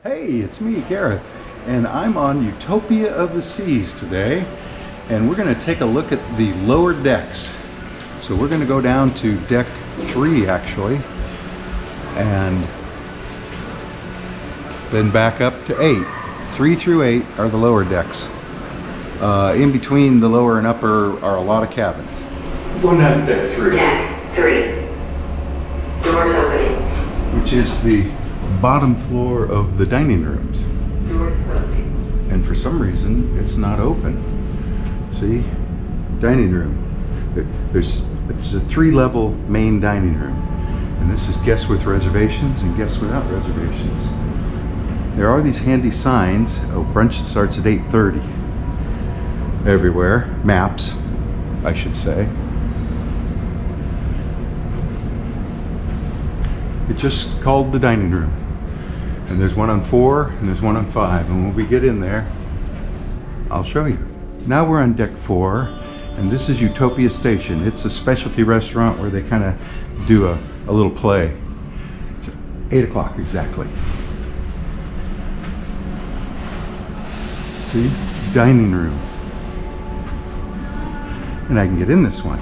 Hey, it's me, Gareth, and I'm on Utopia of the Seas today, and we're going to take a look at the lower decks. So we're going to go down to deck 3 actually, and then back up to 8. 3 through 8 are the lower decks. In between the lower and upper are a lot of cabins. Going down to deck 3. Deck 3. Doors opening. Which is the bottom floor of the dining rooms. Doors closing. And for some reason, it's not open. See? Dining room. It's a 3-level main dining room. And this is guests with reservations and guests without reservations. There are these handy signs. Oh, brunch starts at 8:30. Everywhere. Maps, I should say. It's just called the dining room. And there's one on 4 and there's one on 5. And when we get in there, I'll show you. Now we're on deck 4, and this is Utopia Station. It's a specialty restaurant where they kind of do a little play. It's 8 o'clock exactly. See? Dining room. And I can get in this one.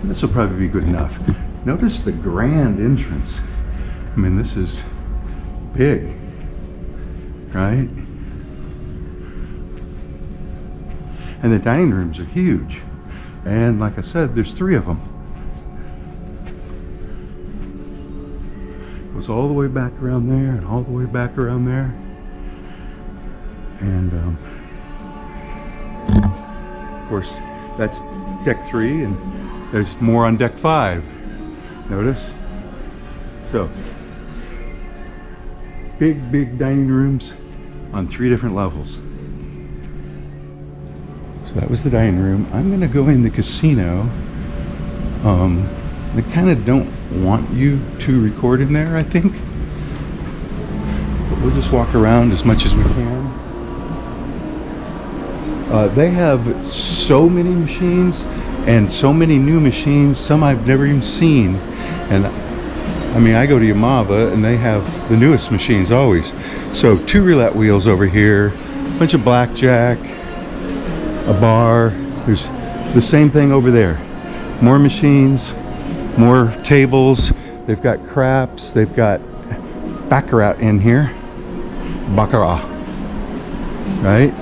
This will probably be good enough. Notice the grand entrance. I mean, this is big, right? And the dining rooms are huge. And like I said, there's 3 of them. Goes all the way back around there and all the way back around there. And of course, that's deck 3, and there's more on deck 5. Notice? So, big dining rooms on 3 different levels. So that was the dining room. I'm gonna go in the casino. They kind of don't want you to record in there, I think. But we'll just walk around as much as we can. They have so many machines and so many new machines, some I've never even seen. And I mean, I go to Yamava and they have the newest machines always. So 2 roulette wheels over here, a bunch of blackjack, a bar. There's the same thing over there. More machines, more tables. They've got craps, they've got baccarat in here. Baccarat, right?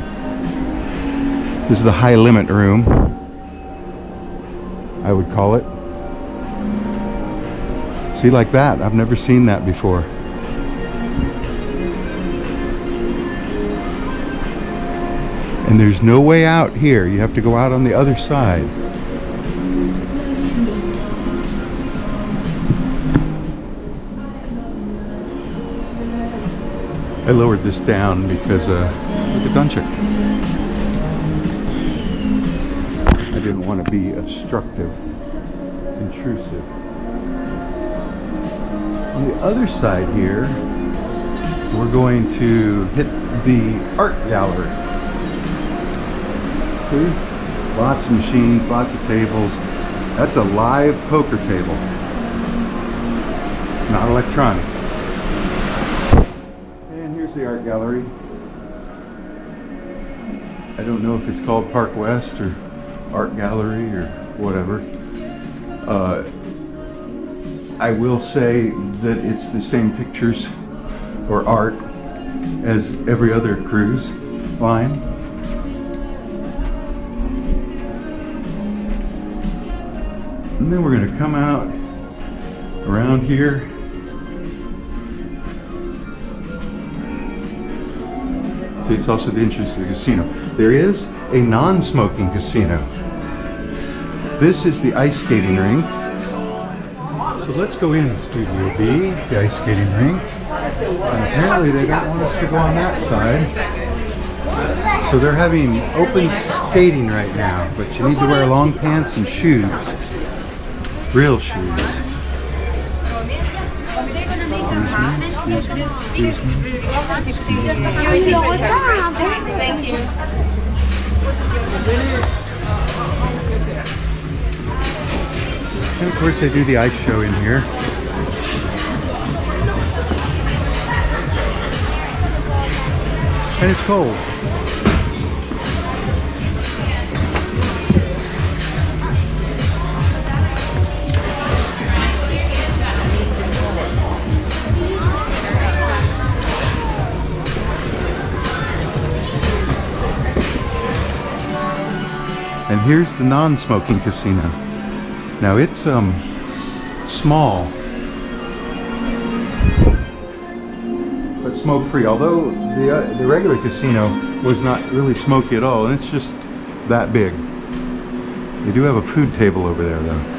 This is the high limit room, I would call it. See, like that, I've never seen that before. And there's no way out here. You have to go out on the other side. I lowered this down because look at Dunchik. I didn't want to be obstructive, intrusive. On the other side here, we're going to hit the art gallery. See? Lots of machines, lots of tables. That's a live poker table, not electronic. And here's the art gallery. I don't know if it's called Park West or Art Gallery or whatever. I will say that it's the same pictures or art as every other cruise line. And then we're going to come out around here. See, it's also the entrance to the casino. There is a non-smoking casino. This is the ice skating rink. So let's go in Studio B, the ice skating rink. And apparently they don't want us to go on that side. So they're having open skating right now, but you need to wear long pants and shoes. Real shoes. Thank you. And of course they do the ice show in here. And it's cold. And here's the non-smoking casino. Now it's small, but smoke-free. Although the regular casino was not really smoky at all, and it's just that big. They do have a food table over there, though.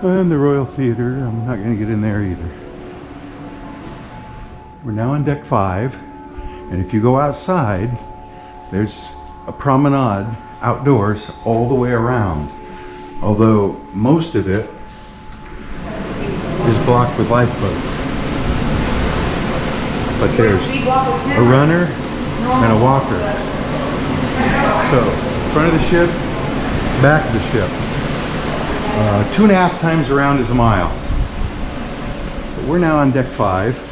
And the Royal Theater, I'm not going to get in there either. We're now on deck 5, and if you go outside, there's a promenade outdoors all the way around. Although most of it is blocked with lifeboats. But there's a runner and a walker. So, front of the ship, back of the ship. 2.5 times around is a mile. But we're now on deck 5.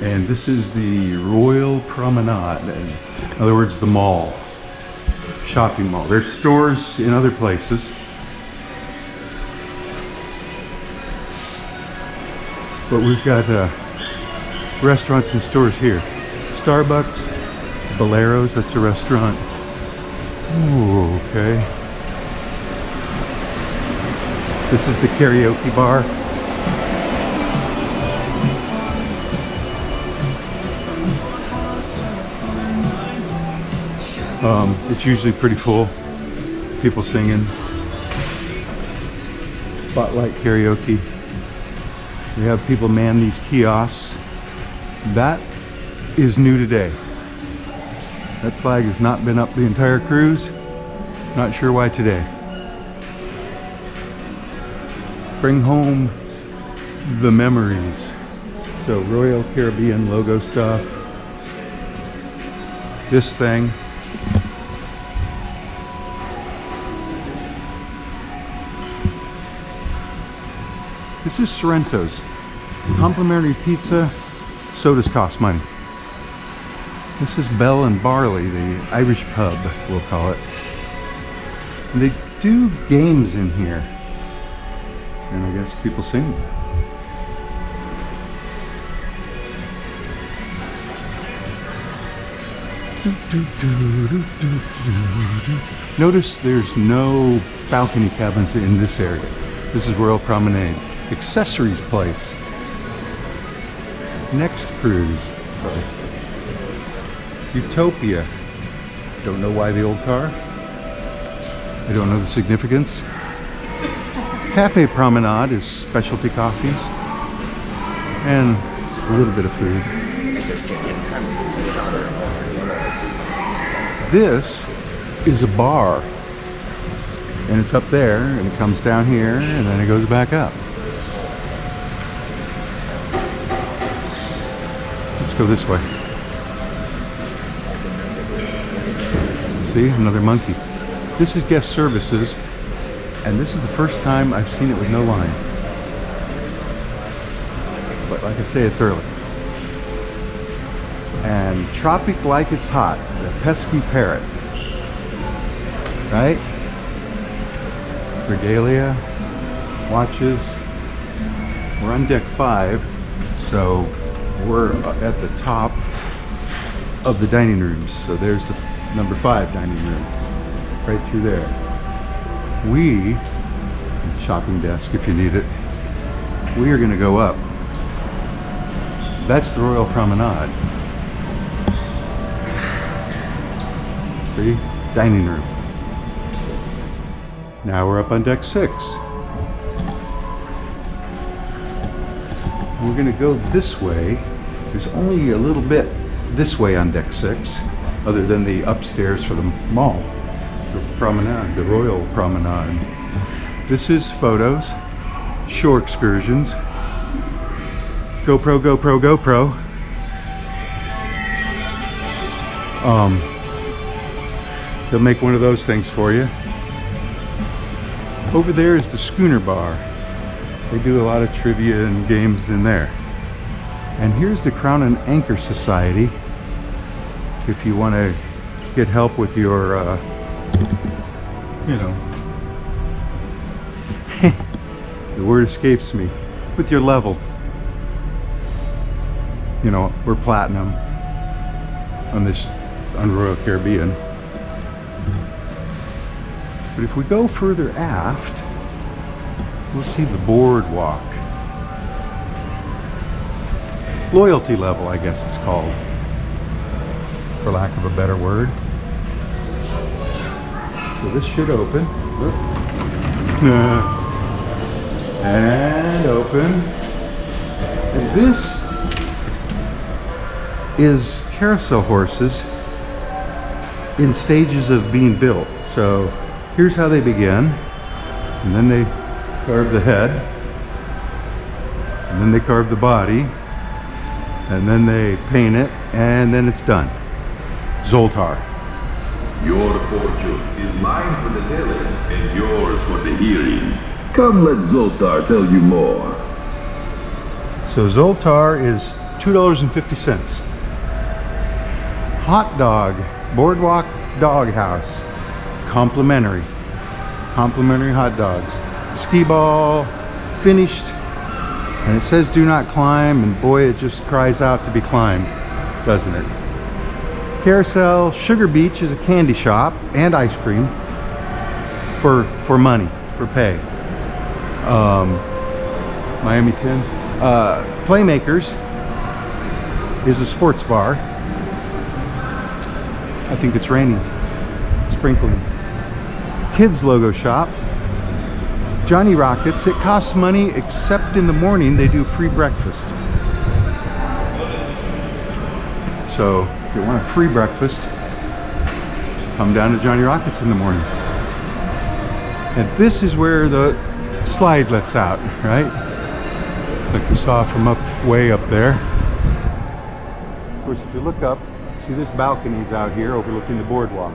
And this is the Royal Promenade. In other words, the mall. Shopping mall. There's stores in other places. But we've got restaurants and stores here. Starbucks, Bolero's, that's a restaurant. Ooh, okay. This is the karaoke bar. It's usually pretty full. People singing. Spotlight karaoke. We have people man these kiosks. That is new today. That flag has not been up the entire cruise. Not sure why today. Bring home the memories. So Royal Caribbean logo stuff. This thing. This is Sorrento's. Complimentary pizza. Sodas cost money. This is Bell and Barley, the Irish pub, we'll call it. And they do games in here. And I guess people sing. Notice there's no balcony cabins in this area. This is Royal Promenade. Accessories place. Next cruise. Utopia. Don't know why the old car. I don't know the significance. Cafe Promenade is specialty coffees and a little bit of food. This is a bar, and it's up there, and it comes down here, and then it goes back up. Let's go this way. See, another monkey. This is guest services, and this is the first time I've seen it with no line. But like I say, it's early. And Tropic Like It's Hot, the pesky parrot. Right? Regalia, watches. We're on deck 5, so we're at the top of the dining rooms. So there's the number 5 dining room, right through there. We, shopping desk if you need it, we are going to go up. That's the Royal Promenade. See? Dining room. Now we're up on deck 6. We're going to go this way. There's only a little bit this way on deck 6, other than the upstairs for the mall. The promenade, the Royal Promenade. This is photos, shore excursions. GoPro, GoPro, GoPro. they'll make one of those things for you. Over there is the Schooner Bar. They do a lot of trivia and games in there. And here's the Crown and Anchor Society. If you want to get help with your, you know, the word escapes me, with your level. You know, we're platinum on this, on Royal Caribbean. But if we go further aft, we'll see the boardwalk. Loyalty level, I guess it's called, for lack of a better word. So this should open. And open. And this is carousel horses in stages of being built. So here's how they begin. And then they carve the head. And then they carve the body. And then they paint it. And then it's done. Zoltar. Your fortune is mine for the telling and yours for the hearing. Come, let Zoltar tell you more. So Zoltar is $2.50. Hot dog, boardwalk doghouse, complimentary hot dogs. Ski ball, finished, and it says do not climb, and boy, it just cries out to be climbed, doesn't it? Carousel, Sugar Beach is a candy shop and ice cream for money, for pay. Miami Tin. Playmakers is a sports bar. I think it's raining, sprinkling. Kids Logo Shop. Johnny Rockets. It costs money, except in the morning they do free breakfast. So if you want a free breakfast, come down to Johnny Rockets in the morning. And this is where the slide lets out, right? Like we saw from way up there. Of course, if you look up, see this balcony's out here overlooking the boardwalk.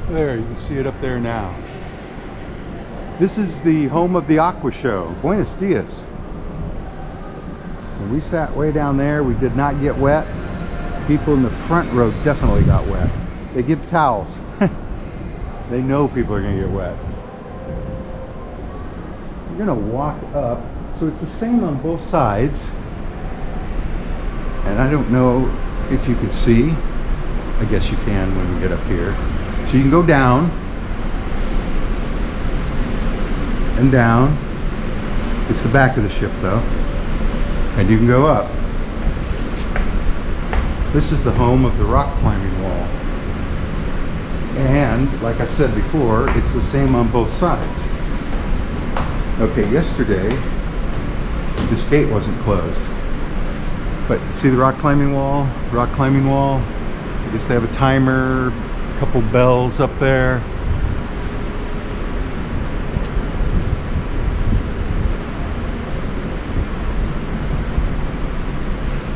There, you can see it up there now. This is the home of the Aqua Show, Buenos Dias. When we sat way down there, we did not get wet. People in the front row definitely got wet. They give towels. They know people are going to get wet. You're going to walk up. So it's the same on both sides. And I don't know if you can see. I guess you can when we get up here. So you can go down and down. It's the back of the ship though. And you can go up. This is the home of the rock climbing wall. And like I said before, it's the same on both sides. Okay, yesterday this gate wasn't closed. But see the rock climbing wall? Rock climbing wall. I guess they have a timer, a couple bells up there.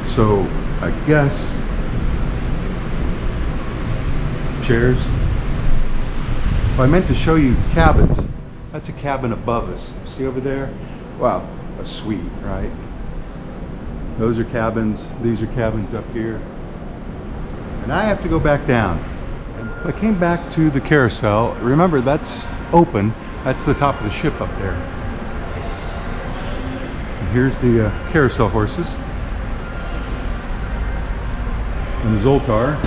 So I guess chairs. Oh, I meant to show you cabins. That's a cabin above us. See over there? Wow, a suite, right? Those are cabins. These are cabins up here. And I have to go back down. I came back to the carousel. Remember, that's open. That's the top of the ship up there. And here's the carousel horses. And the Zoltar.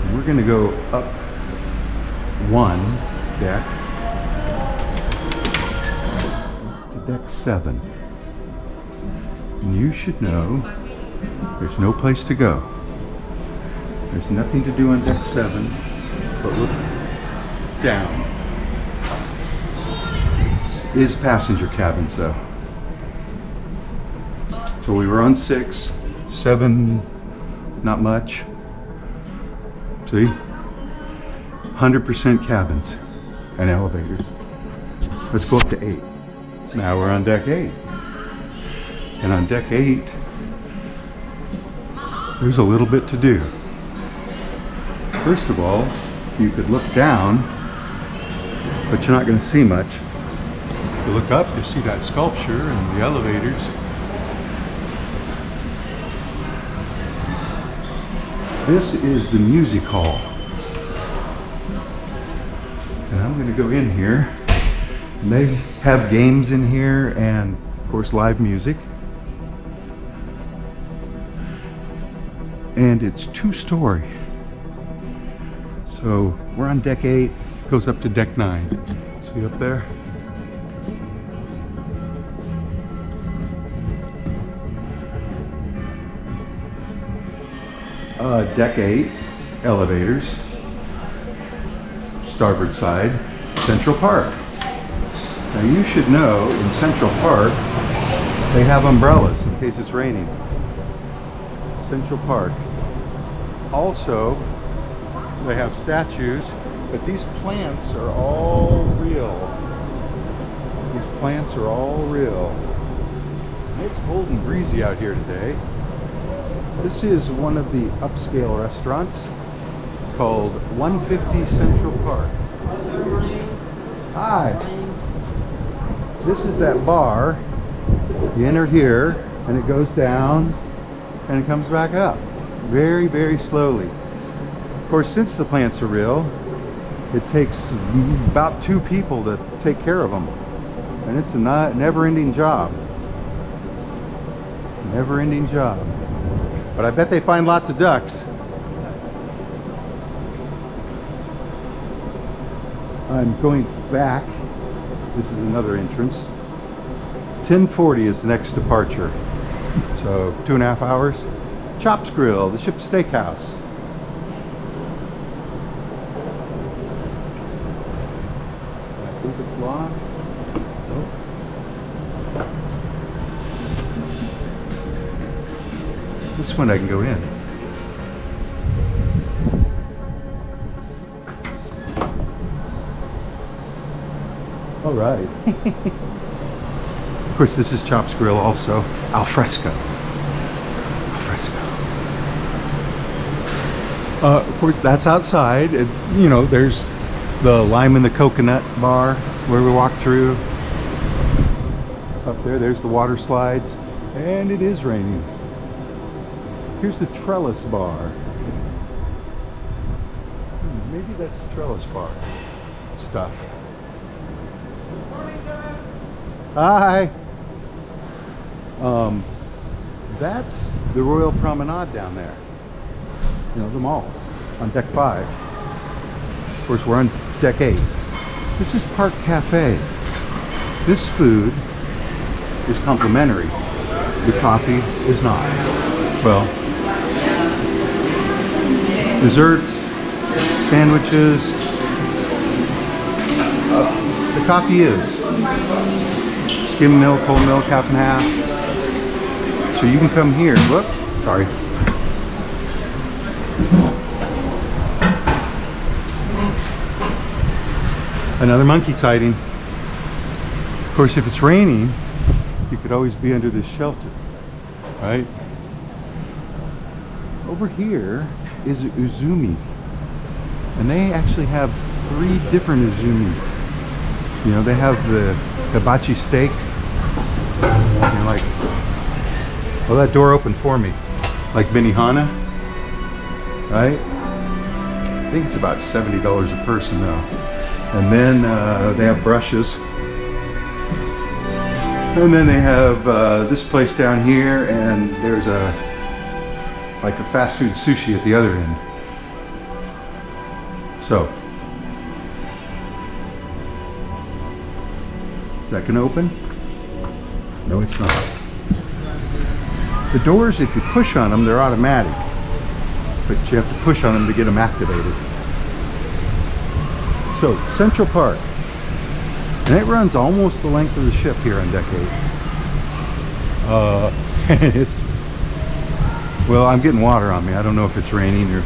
And we're going to go up one deck to deck 7. And you should know there's no place to go. There's nothing to do on deck 7 but look down. This is passenger cabins though. So we were on 6, 7, not much. See? 100% cabins and elevators. Let's go up to 8. Now we're on deck 8. And on deck 8, there's a little bit to do. First of all, you could look down, but you're not going to see much. If you look up, you'll see that sculpture and the elevators. This is the music hall. And I'm going to go in here. And they have games in here and, of course, live music. And it's 2-story. So we're on deck 8, goes up to deck 9. See up there? Deck 8, elevators, starboard side, Central Park. Now you should know in Central Park they have umbrellas in case it's raining. Central Park. Also, they have statues, but these plants are all real. These plants are all real. It's cold and breezy out here today. This is one of the upscale restaurants called 150 Central Park. Hi. This is that bar. You enter here and it goes down and it comes back up very, very slowly. Of course, since the plants are real, it takes about 2 people to take care of them. And it's a never-ending job. Never-ending job. But I bet they find lots of ducks. I'm going back. This is another entrance. 10:40 is the next departure. So 2.5 hours. Chops Grill, the ship's steakhouse. I think it's locked. Oh. This one I can go in. All right. Of course, this is Chops Grill also. Al fresco. Al fresco. Of course, that's outside. You know, there's the lime and the coconut bar where we walked through. Up there, there's the water slides. And it is raining. Here's the trellis bar. Maybe that's trellis bar stuff. Hi. That's the Royal Promenade down there. You know, the mall on deck 5. Of course, we're on deck 8. This is Park Cafe. This food is complimentary. The coffee is not. Well, desserts, sandwiches. The coffee is. Skim milk, whole milk, half and half. So you can come here. Whoop, sorry. Another monkey sighting. Of course, if it's raining, you could always be under this shelter, right? Over here is Uzumi. And they actually have 3 different Uzumis. You know, they have the hibachi steak. And you're like, well, that door opened for me. Like Benihana, right? I think it's about $70 a person though. And then they have brushes. And then they have this place down here, and there's like a fast food sushi at the other end. So, is that gonna open? No, it's not. The doors, if you push on them, they're automatic. But you have to push on them to get them activated. So, Central Park. And it runs almost the length of the ship here on deck 8. It's, well, I'm getting water on me. I don't know if it's raining or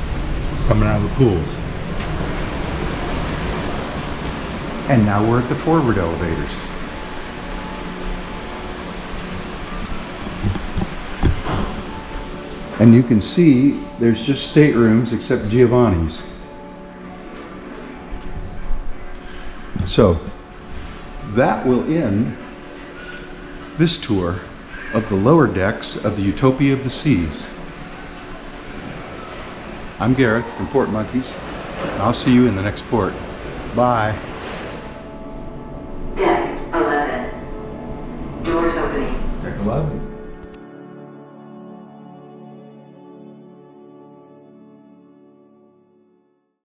coming out of the pools. And now we're at the forward elevators. And you can see there's just staterooms except Giovanni's. So that will end this tour of the lower decks of the Utopia of the Seas. I'm Gareth from Port Monkeys. I'll see you in the next port. Bye. Deck 11. Doors opening. Deck 11.